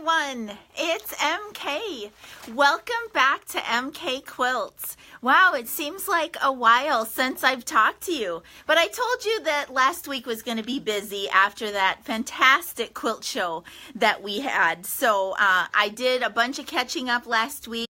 everyone, it's MK. Welcome back to MK Quilts. Wow, it seems like a while since I've talked to you, but I told you that last week was going to be busy after that fantastic quilt show that we had. So I did a bunch of catching up last week,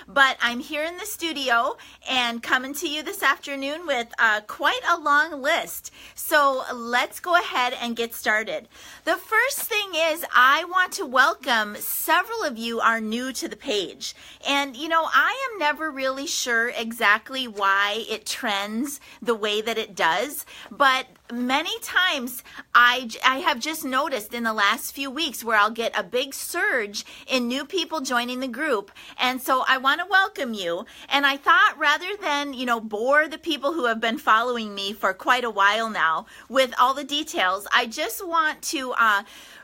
but I'm here in the studio and coming to you this afternoon with quite a long list. So let's go ahead and get started. The first thing is I want to welcome several of you are new to the page. And you know, I am never really sure exactly why it trends the way that it does, but many times I have just noticed in the last few weeks where I'll get a big surge in new people joining the group. And so I want to welcome you. And I thought rather than, bore the people who have been following me for quite a while now with all the details, I just want to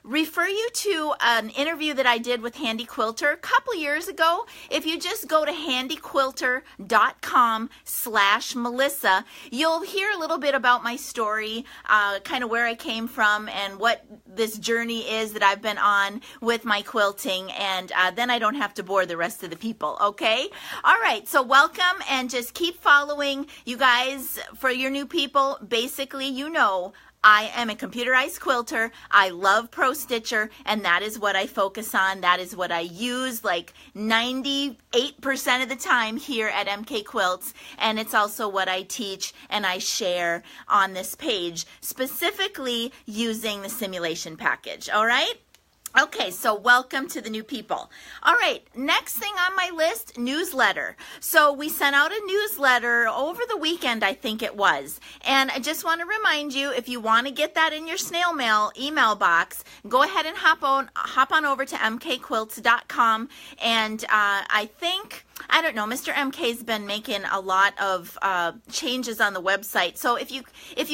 refer you to an interview that I did with Handi Quilter a couple years ago. If you just go to handiquilter.com/Melissa, you'll hear a little bit about my story, kind of where I came from and what this journey is that I've been on with my quilting, and then I don't have to bore the rest of the people, okay? All right, so welcome, and just keep following. You guys, for your new people, basically, I am a computerized quilter. I love Pro Stitcher, and that is what I focus on. That is what I use like 98% of the time here at MK Quilts, and it's also what I teach and I share on this page, specifically using the simulation package, all right? Okay, so welcome to the new people. All right, next thing on my list, newsletter. So we sent out a newsletter over the weekend, I think it was. And I just want to remind you, if you want to get that in your snail mail email box, go ahead and hop on over to mkquilts.com. And I don't know, Mr. MK's been making a lot of changes on the website. So if you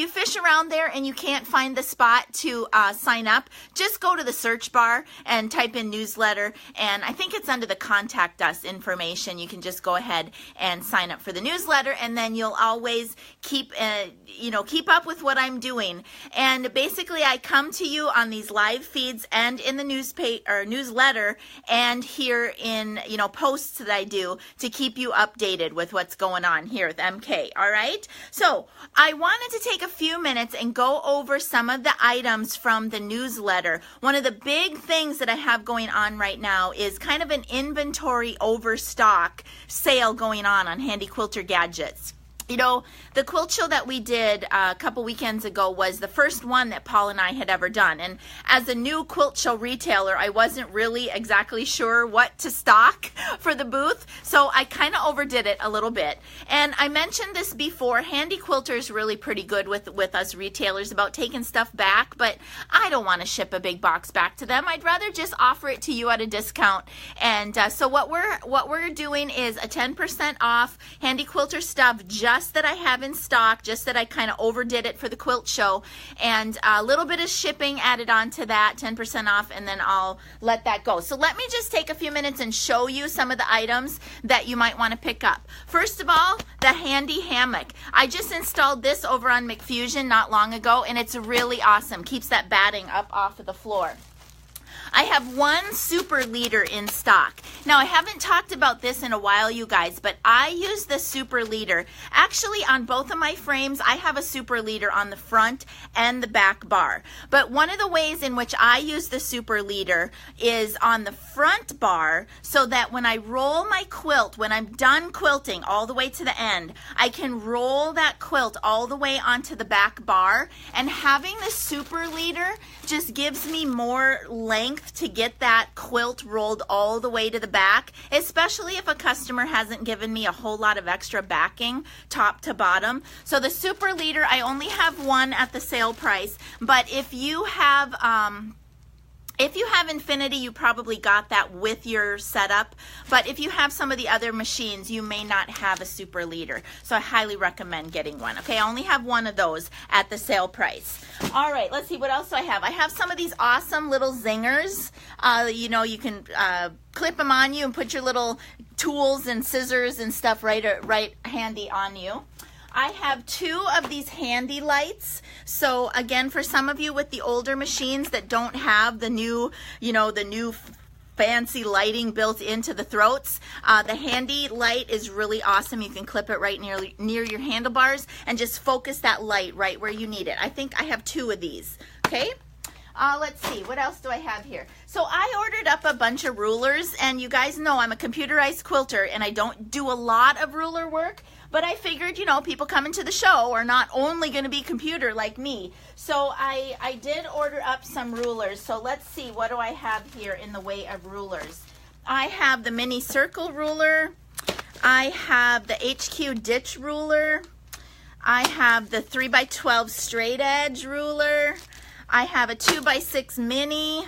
fish around there and you can't find the spot to sign up, just go to the search bar and type in newsletter, and I think it's under the contact us information. You can just go ahead and sign up for the newsletter, and then you'll always keep up with what I'm doing. And basically I come to you on these live feeds and in the newsletter and here in posts that I do to keep you updated with what's going on here with MK. All right, so I wanted to take a few minutes and go over some of the items from the newsletter. One of the big things that I have going on right now is kind of an inventory overstock sale going on Handi Quilter gadgets. The quilt show that we did a couple weekends ago was the first one that Paul and I had ever done. And as a new quilt show retailer, I wasn't really exactly sure what to stock for the booth. So I kind of overdid it a little bit. And I mentioned this before, Handi Quilter is really pretty good with us retailers about taking stuff back, but I don't want to ship a big box back to them. I'd rather just offer it to you at a discount. And so what we're doing is a 10% off Handi Quilter stuff just that I have in stock, just that I kind of overdid it for the quilt show, and a little bit of shipping added on to that, 10% off, and then I'll let that go. So let me just take a few minutes and show you some of the items that you might want to pick up. First of all, the Handi Hammock. I just installed this over on McFusion not long ago, and it's really awesome. Keeps that batting up off of the floor. I have one super leader in stock. Now, I haven't talked about this in a while, you guys, but I use the super leader. Actually, on both of my frames, I have a super leader on the front and the back bar. But one of the ways in which I use the super leader is on the front bar, so that when I roll my quilt, when I'm done quilting all the way to the end, I can roll that quilt all the way onto the back bar. And having the super leader just gives me more length to get that quilt rolled all the way to the back, especially if a customer hasn't given me a whole lot of extra backing top to bottom. So the super leader, I only have one at the sale price, but if you have Infinity, you probably got that with your setup. But if you have some of the other machines, you may not have a super leader. So I highly recommend getting one. Okay, I only have one of those at the sale price. All right, let's see what else I have. I have some of these awesome little zingers. You can clip them on you and put your little tools and scissors and stuff right handy on you. I have two of these Handi lights. So again, for some of you with the older machines that don't have the new, the new fancy lighting built into the throats. The Handi light is really awesome. You can clip it right near your handlebars and just focus that light right where you need it. I think I have 2 of these, okay? Let's see, what else do I have here? So I ordered up a bunch of rulers, and you guys know I'm a computerized quilter and I don't do a lot of ruler work, but I figured, you know, people coming to the show are not only going to be computer like me. So I did order up some rulers. So let's see, what do I have here in the way of rulers? I have the mini circle ruler. I have the HQ ditch ruler. I have the 3x12 straight edge ruler. I have a 2x6 mini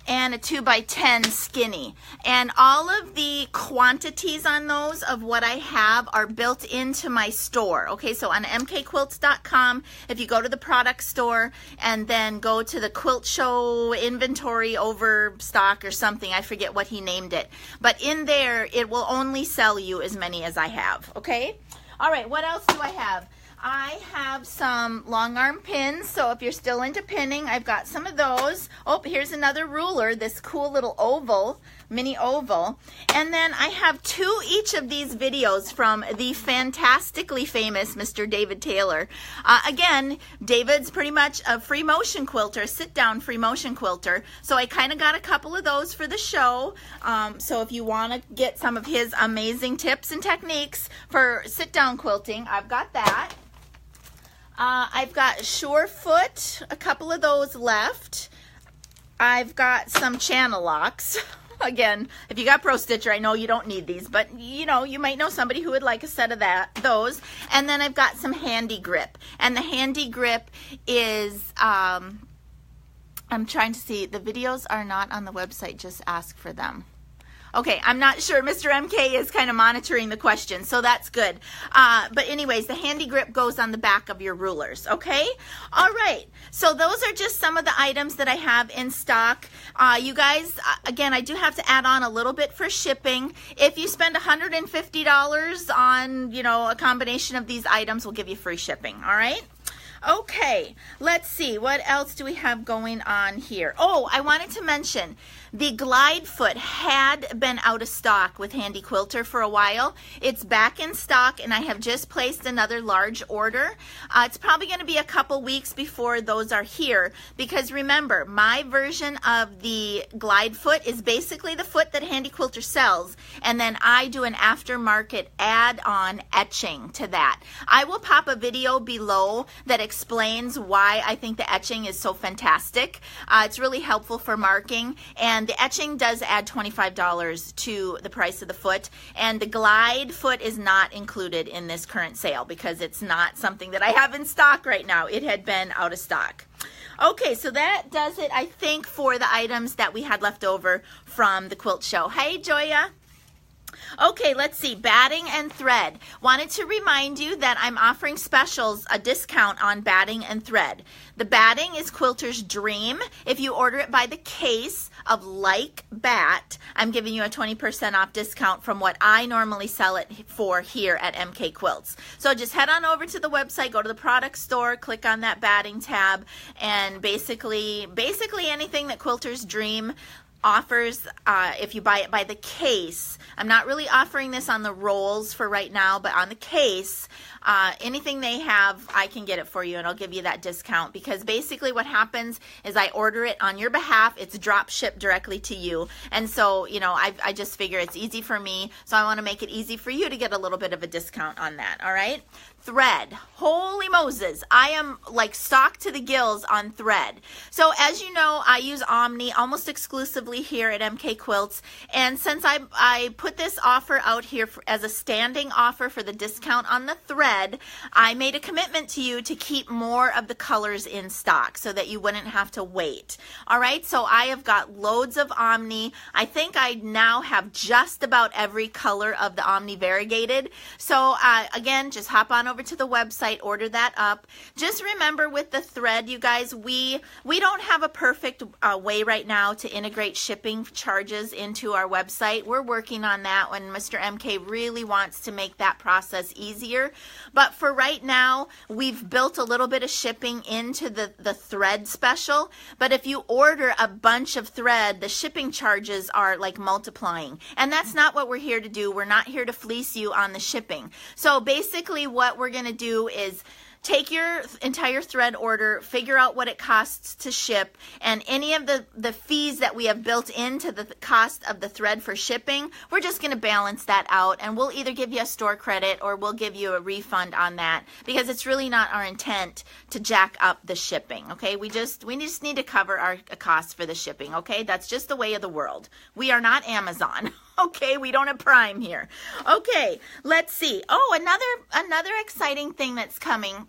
and a 2x10 skinny. And all of the quantities on those of what I have are built into my store. Okay, so on mkquilts.com, if you go to the product store and then go to the quilt show inventory Overstock or something, I forget what he named it. But in there, it will only sell you as many as I have, okay? All right, what else do I have? I have some long arm pins, so if you're still into pinning, I've got some of those. Oh, here's another ruler, this cool little oval, mini oval. And then I have 2 each of these videos from the fantastically famous Mr. David Taylor. Again, David's pretty much a free motion quilter, sit-down free motion quilter. So I kind of got a couple of those for the show. So if you want to get some of his amazing tips and techniques for sit-down quilting, I've got that. I've got Surefoot, a couple of those left. I've got some channel locks. Again, if you got Pro Stitcher, I know you don't need these, but you know, you might know somebody who would like a set of those. And then I've got some Handi Grip. And the Handi Grip is, I'm trying to see, the videos are not on the website, just ask for them. Okay, I'm not sure. Mr. MK is kind of monitoring the question, so that's good. But anyways, the Handi Grip goes on the back of your rulers, okay? All right, so those are just some of the items that I have in stock. You guys, again, I do have to add on a little bit for shipping. If you spend $150 on, you know, a combination of these items, we'll give you free shipping, all right? Okay, let's see, what else do we have going on here? Oh, I wanted to mention the glide foot had been out of stock with Handi Quilter for a while. It's back in stock, and I have just placed another large order. It's probably going to be a couple weeks before those are here, because remember, my version of the glide foot is basically the foot that Handi Quilter sells, and then I do an aftermarket add-on etching to that. I will pop a video below that explains why I think the etching is so fantastic. It's really helpful for marking, and the etching does add $25 to the price of the foot, and the glide foot is not included in this current sale because it's not something that I have in stock right now. It had been out of stock. Okay, so that does it, I think, for the items that we had left over from the quilt show. Hey, Joya. Okay, let's see, batting and thread. Wanted to remind you that I'm offering specials, a discount on batting and thread. The batting is Quilter's Dream. If you order it by the case of like bat, I'm giving you a 20% off discount from what I normally sell it for here at MK Quilts. So just head on over to the website, go to the product store, click on that batting tab, and basically anything that Quilter's Dream offers, if you buy it by the case. I'm not really offering this on the rolls for right now, but on the case, anything they have, I can get it for you, and I'll give you that discount, because basically what happens is I order it on your behalf. It's drop shipped directly to you, and so, you know, I just figure it's easy for me, so I want to make it easy for you to get a little bit of a discount on that, all right? Thread. Holy Moses, I am like stocked to the gills on thread. So as you know, I use Omni almost exclusively here at MK Quilts, and since I put this offer out here as a standing offer for the discount on the thread, I made a commitment to you to keep more of the colors in stock so that you wouldn't have to wait. All right, so I have got loads of Omni. I think I now have just about every color of the Omni variegated. So again, just hop on over to the website, order that up. Just remember with the thread, you guys, we don't have a perfect way right now to integrate shipping charges into our website. We're working on that when Mr. MK really wants to make that process easier. But for right now, we've built a little bit of shipping into the thread special. But if you order a bunch of thread, the shipping charges are like multiplying. And that's not what we're here to do. We're not here to fleece you on the shipping. So basically what we're going to do is take your entire thread order, figure out what it costs to ship, and any of the fees that we have built into the cost of the thread for shipping, we're just going to balance that out, and we'll either give you a store credit or we'll give you a refund on that, because it's really not our intent to jack up the shipping, okay? We just need to cover our costs for the shipping, okay? That's just the way of the world. We are not Amazon. Okay, we don't have Prime here. Okay, let's see. Oh, another exciting thing that's coming.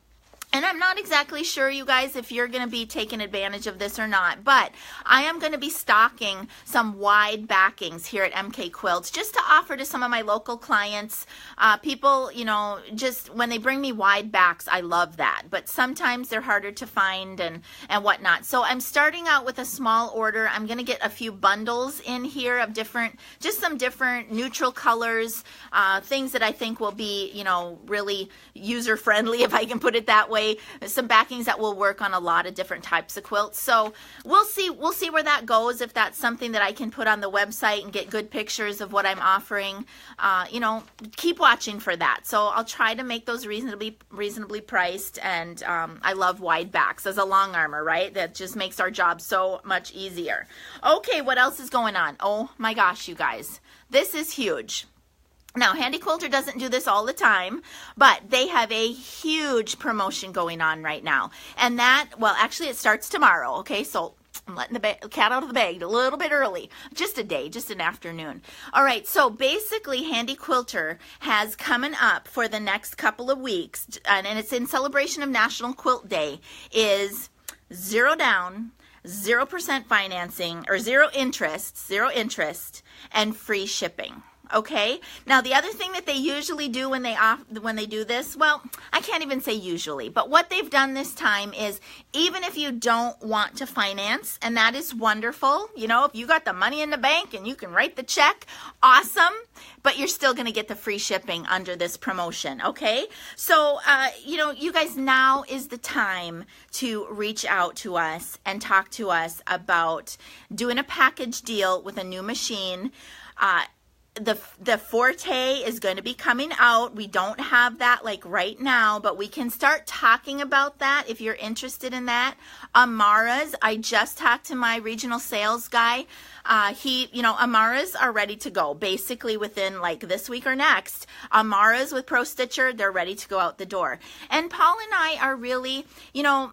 And I'm not exactly sure, you guys, if you're going to be taking advantage of this or not, but I am going to be stocking some wide backings here at MK Quilts just to offer to some of my local clients. People, you know, just when they bring me wide backs, I love that. But sometimes they're harder to find and whatnot. So I'm starting out with a small order. I'm going to get a few bundles in here of just some different neutral colors, things that I think will be, you know, really user-friendly, if I can put it that way. Some backings that will work on a lot of different types of quilts. So we'll see where that goes, if that's something that I can put on the website and get good pictures of what I'm offering. You know, keep watching for that. So I'll try to make those reasonably priced, and I love wide backs as a long armor, right? That just makes our job so much easier. Okay, what else is going on? Oh my gosh, you guys, this is huge. Now, Handi Quilter doesn't do this all the time, but they have a huge promotion going on right now. And that, well, actually it starts tomorrow, okay? So I'm letting the cat out of the bag a little bit early. Just a day, just an afternoon. All right, so basically Handi Quilter has coming up for the next couple of weeks, and it's in celebration of National Quilt Day, is 0 down, 0% financing, or zero interest, and free shipping. Okay, now the other thing that they usually do when they do this, well, I can't even say usually, but what they've done this time is, even if you don't want to finance, and that is wonderful, you know, if you got the money in the bank and you can write the check, awesome, but you're still going to get the free shipping under this promotion, okay? So, you know, you guys, now is the time to reach out to us and talk to us about doing a package deal with a new machine. The Forte is going to be coming out. We don't have that like right now, but we can start talking about that if you're interested in that. Amaras, I just talked to my regional sales guy. You know, Amaras are ready to go basically within like this week or next. Amaras with Pro Stitcher, they're ready to go out the door. And Paul and I are really, you know,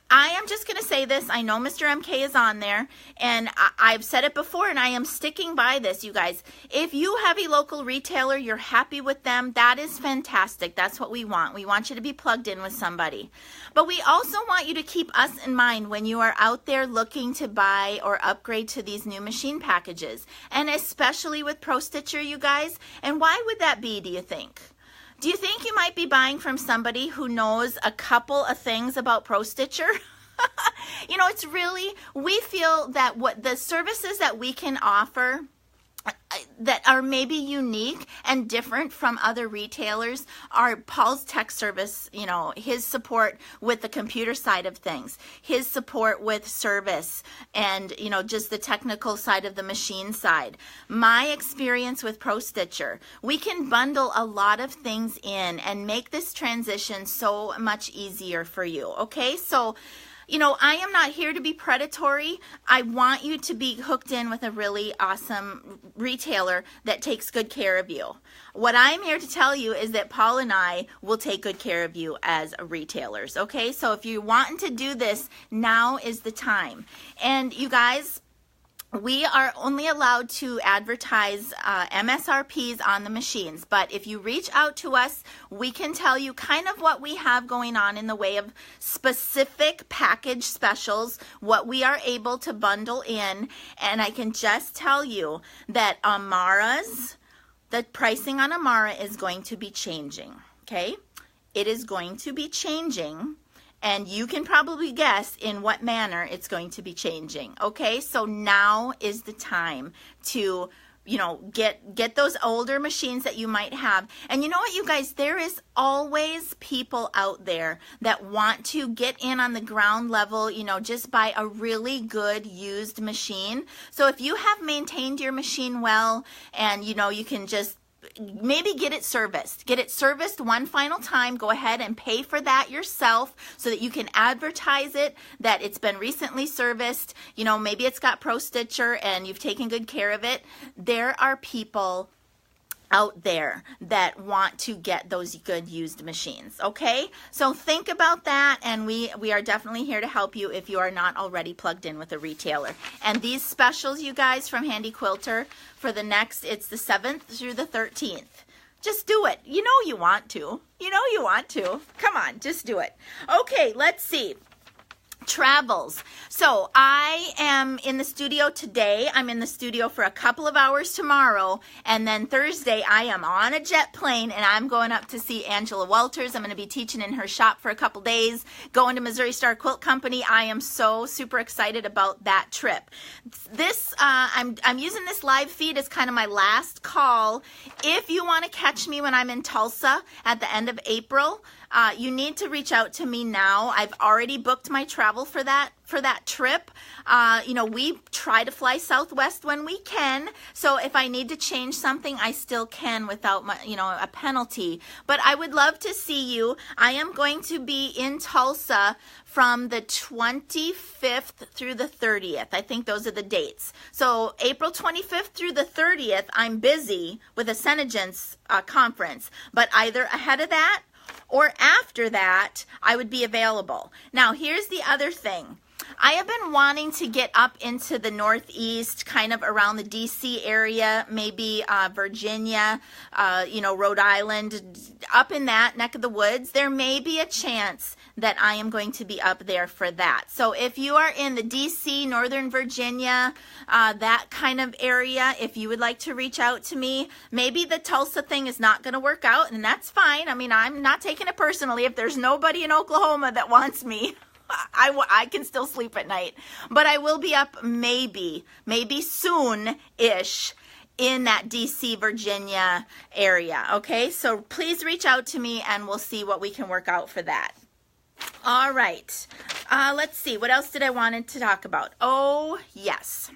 I am just going to say this. I know Mr. MK is on there, and I've said it before, and I am sticking by this, you guys. If you have a local retailer, you're happy with them, that is fantastic. That's what we want. We want you to be plugged in with somebody. But we also want you to keep us in mind when you are out there looking to buy or upgrade to these new machine packages, and especially with Pro Stitcher, you guys. And why would that be, do you think? Do you think you might be buying from somebody who knows a couple of things about Pro Stitcher? You know, it's really, we feel that what the services that we can offer that are maybe unique and different from other retailers are Paul's tech service, you know, his support with the computer side of things, his support with service, and, you know, just the technical side of the machine side. My experience with Pro Stitcher, we can bundle a lot of things in and make this transition so much easier for you, okay? So, you know, I am not here to be predatory. I want you to be hooked in with a really awesome retailer that takes good care of you. What I'm here to tell you is that Paul and I will take good care of you as retailers, okay? So if you're wanting to do this, now is the time. And you guys, we are only allowed to advertise MSRPs on the machines, but if you reach out to us, we can tell you kind of what we have going on in the way of specific package specials, what we are able to bundle in, and I can just tell you that Amara's, the pricing on Amara is going to be changing, okay? It is going to be changing, and you can probably guess in what manner it's going to be changing. Okay, so now is the time to get those older machines that you might have. And you know what, you guys, there is always people out there that want to get in on the ground level, just buy a really good used machine. So if you have maintained your machine well, and you can just maybe get it serviced one final time. Go ahead and pay for that yourself so that you can advertise it that it's been recently serviced. Maybe it's got Pro Stitcher and you've taken good care of it. There are people out there that want to get those good used machines. Okay, so think about that, and we are definitely here to help you if you are not already plugged in with a retailer. And these specials, you guys, from Handi Quilter for it's the 7th through the 13th. Just do it. You want to. Come on, just do it. Okay, let's see. Travels. So I am in the studio today. I'm in the studio for a couple of hours tomorrow, and then Thursday I am on a jet plane and I'm going up to see Angela Walters. I'm going to be teaching in her shop for a couple days, going to Missouri Star Quilt Company. I am so super excited about that trip. This I'm using this live feed as kind of my last call. If you want to catch me when I'm in Tulsa at the end of April, you need to reach out to me now. I've already booked my travel for that trip. We try to fly Southwest when we can. So if I need to change something, I still can without a penalty. But I would love to see you. I am going to be in Tulsa from the 25th through the 30th. I think those are the dates. So April 25th through the 30th, I'm busy with a Senegence conference. But either ahead of that or after that, I would be available. Now, here's the other thing. I have been wanting to get up into the Northeast, kind of around the DC area, maybe Virginia, Rhode Island, up in that neck of the woods. There may be a chance that I am going to be up there for that. So if you are in the DC, Northern Virginia, that kind of area, if you would like to reach out to me, maybe the Tulsa thing is not going to work out, and that's fine. I mean, I'm not taking it personally. If there's nobody in Oklahoma that wants me, I can still sleep at night. But I will be up maybe soon-ish in that DC, Virginia area. Okay, so please reach out to me and we'll see what we can work out for that. All right, let's see. What else did I want to talk about? Oh, yes.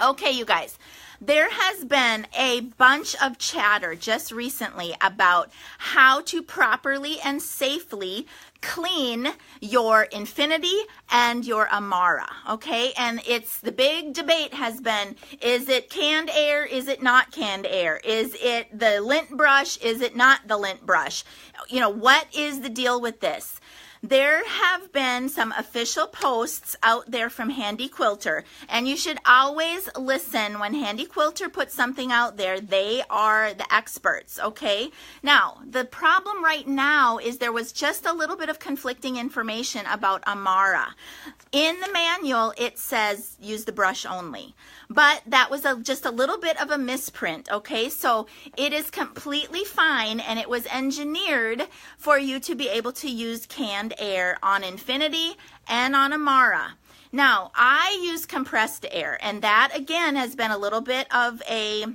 Okay, you guys. There has been a bunch of chatter just recently about how to properly and safely clean your Infinity and your Amara, okay? And the big debate has been, is it canned air? Is it not canned air? Is it the lint brush? Is it not the lint brush? What is the deal with this? There have been some official posts out there from Handi Quilter, and you should always listen when Handi Quilter puts something out there. They are the experts, okay? Now, the problem right now is there was just a little bit of conflicting information about Amara. In the manual, it says use the brush only, but that was just a little bit of a misprint, okay? So it is completely fine, and it was engineered for you to be able to use canned air on Infinity and on Amara. Now, I use compressed air, and that again has been a little bit of a,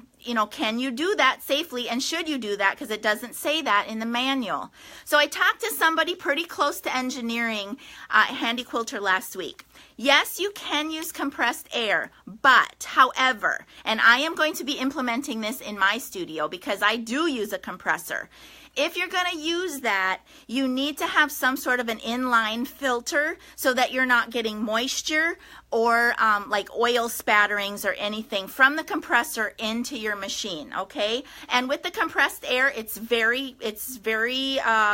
can you do that safely, and should you do that, because it doesn't say that in the manual. So I talked to somebody pretty close to engineering Handi Quilter last week. Yes, you can use compressed air, but however, and I am going to be implementing this in my studio because I do use a compressor. If you're going to use that, you need to have some sort of an inline filter so that you're not getting moisture or like oil spatterings or anything from the compressor into your machine, okay? And with the compressed air, it's very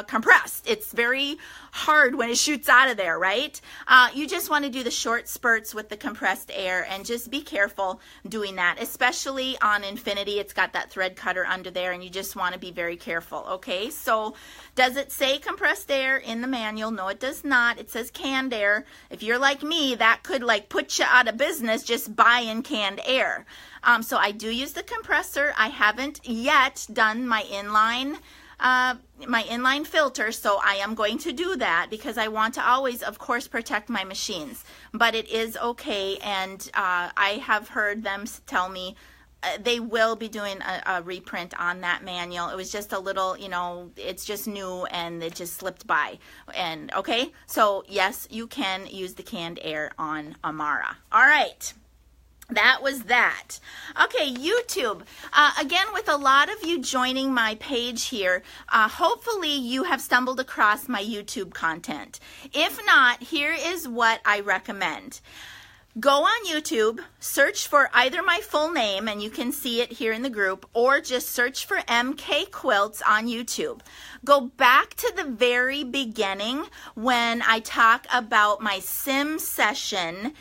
compressed. It's very hard when it shoots out of there, right? You just want to do the short spurts with the compressed air, and just be careful doing that, especially on Infinity. It's got that thread cutter under there, and you just want to be very careful, okay? So does it say compressed air in the manual? No, it does not. It says canned air. If you're like me, that could put you out of business just buying canned air. So I do use the compressor. I haven't yet done my inline my inline filter, so I am going to do that because I want to always, of course, protect my machines. But it is okay, and I have heard them tell me they will be doing a reprint on that manual. It was just a little, you know, it's just new and it just slipped by. And okay, so yes, you can use the canned air on Amara. All right. That was that. Okay, YouTube. Again, with a lot of you joining my page here, hopefully you have stumbled across my YouTube content. If not, here is what I recommend. Go on YouTube, search for either my full name, and you can see it here in the group, or just search for MK Quilts on YouTube. Go back to the very beginning when I talk about my sim sessions.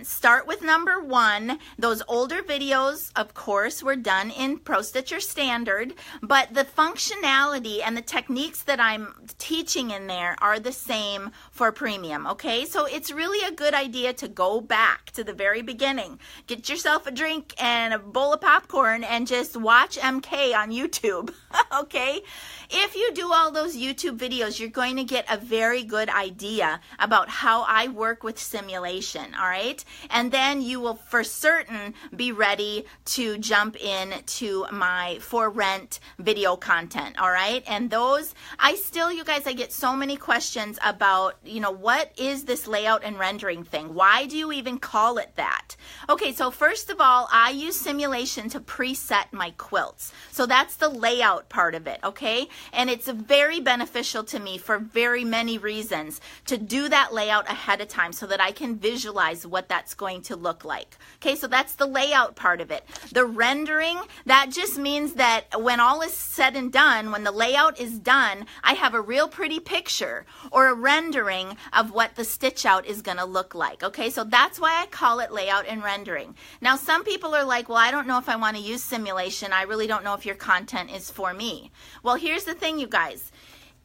Start with number 1. Those older videos, of course, were done in Pro Stitcher Standard, but the functionality and the techniques that I'm teaching in there are the same for Premium, okay? So it's really a good idea to go back to the very beginning. Get yourself a drink and a bowl of popcorn and just watch MK on YouTube, okay? If you do all those YouTube videos, you're going to get a very good idea about how I work with simulation, all right? And then you will for certain be ready to jump in to my for rent video content, all right? And those, you guys, I get so many questions about, you know, what is this layout and rendering thing? Why do you even call it that? Okay, so first of all, I use simulation to preset my quilts. So that's the layout part of it, okay? And it's very beneficial to me for very many reasons to do that layout ahead of time so that I can visualize what that's going to look like. Okay, so that's the layout part of it. The rendering, that just means that when all is said and done, when the layout is done, I have a real pretty picture or a rendering of what the stitch out is going to look like. Okay, so that's why I call it layout and rendering. Now, some people are like, well, I don't know if I want to use simulation. I really don't know if your content is for me. Well, here's the thing, you guys.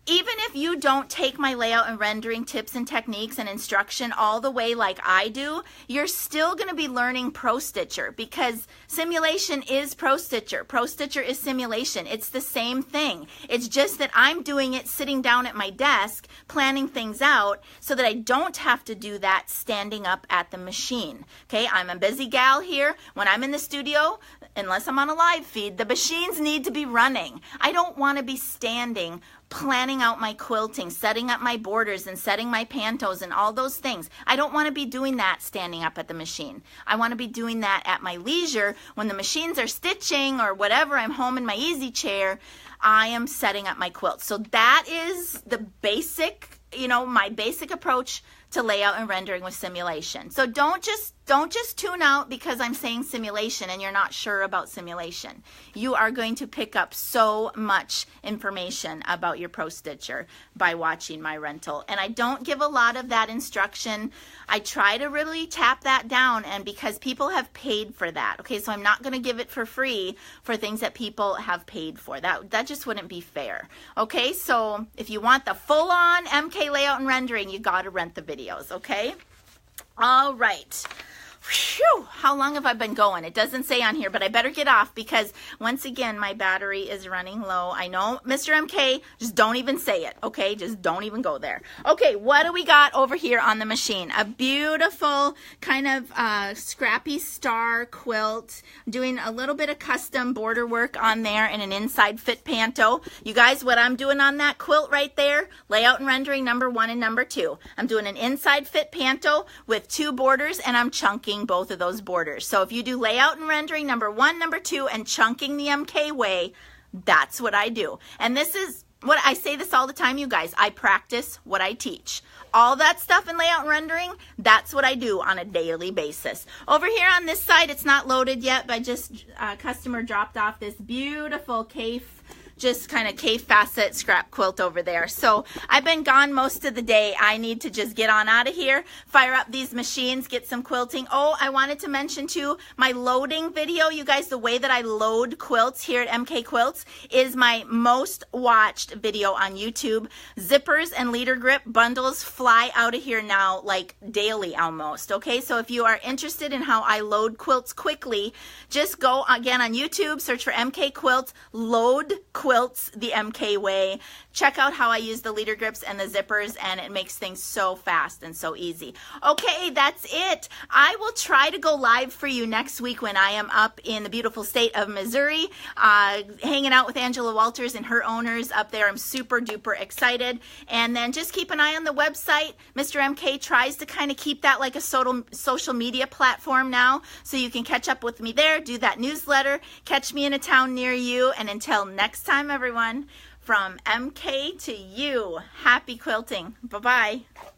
Even if you don't take my layout and rendering tips and techniques and instruction all the way like I do, you're still going to be learning Pro Stitcher because simulation is Pro Stitcher. Pro Stitcher is simulation. It's the same thing. It's just that I'm doing it sitting down at my desk, planning things out so that I don't have to do that standing up at the machine. Okay, I'm a busy gal here. When I'm in the studio, unless I'm on a live feed, the machines need to be running. I don't want to be standing planning out my quilting, setting up my borders and setting my pantos and all those things. I don't want to be doing that standing up at the machine. I want to be doing that at my leisure when the machines are stitching or whatever. I'm home in my easy chair. I am setting up my quilt. So that is the basic, you know, my basic approach to layout and rendering with simulation. So don't just tune out because I'm saying simulation and you're not sure about simulation. You are going to pick up so much information about your Pro Stitcher by watching my rental. And I don't give a lot of that instruction. I try to really tap that down, and because people have paid for that. Okay, so I'm not going to give it for free for things that people have paid for. That just wouldn't be fair. Okay, so if you want the full-on MK layout and rendering, you got to rent the videos, okay? All right. Whew, how long have I been going? It doesn't say on here, but I better get off because once again, my battery is running low. I know, Mr. MK, just don't even say it, okay? Just don't even go there. Okay, what do we got over here on the machine? A beautiful kind of scrappy star quilt, doing a little bit of custom border work on there and an inside fit panto. You guys, what I'm doing on that quilt right there, layout and rendering number 1 and number 2. I'm doing an inside fit panto with 2 borders, and I'm chunking both of those borders. So if you do layout and rendering number 1, number 2, and chunking the MK way, that's what I do. And this is what I say this all the time, you guys. I practice what I teach. All that stuff in layout and rendering, that's what I do on a daily basis. Over here on this side, it's not loaded yet, but just customer dropped off this beautiful just kind of cave facet scrap quilt over there. So I've been gone most of the day. I need to just get on out of here, fire up these machines, get some quilting. Oh, I wanted to mention too, my loading video, you guys, the way that I load quilts here at MK Quilts is my most watched video on YouTube. Zippers and leader grip bundles fly out of here now like daily almost. Okay, so if you are interested in how I load quilts quickly, just go again on YouTube, search for MK Quilts, load quilts quilts the MK way. Check out how I use the leader grips and the zippers, and it makes things so fast and so easy. Okay, that's it. I will try to go live for you next week when I am up in the beautiful state of Missouri, hanging out with Angela Walters and her owners up there. I'm super duper excited. And then just keep an eye on the website. Mr. MK tries to kind of keep that like a social media platform now, so you can catch up with me there, do that newsletter, catch me in a town near you. And until next time, everyone, from MK to you, happy quilting. Bye-bye.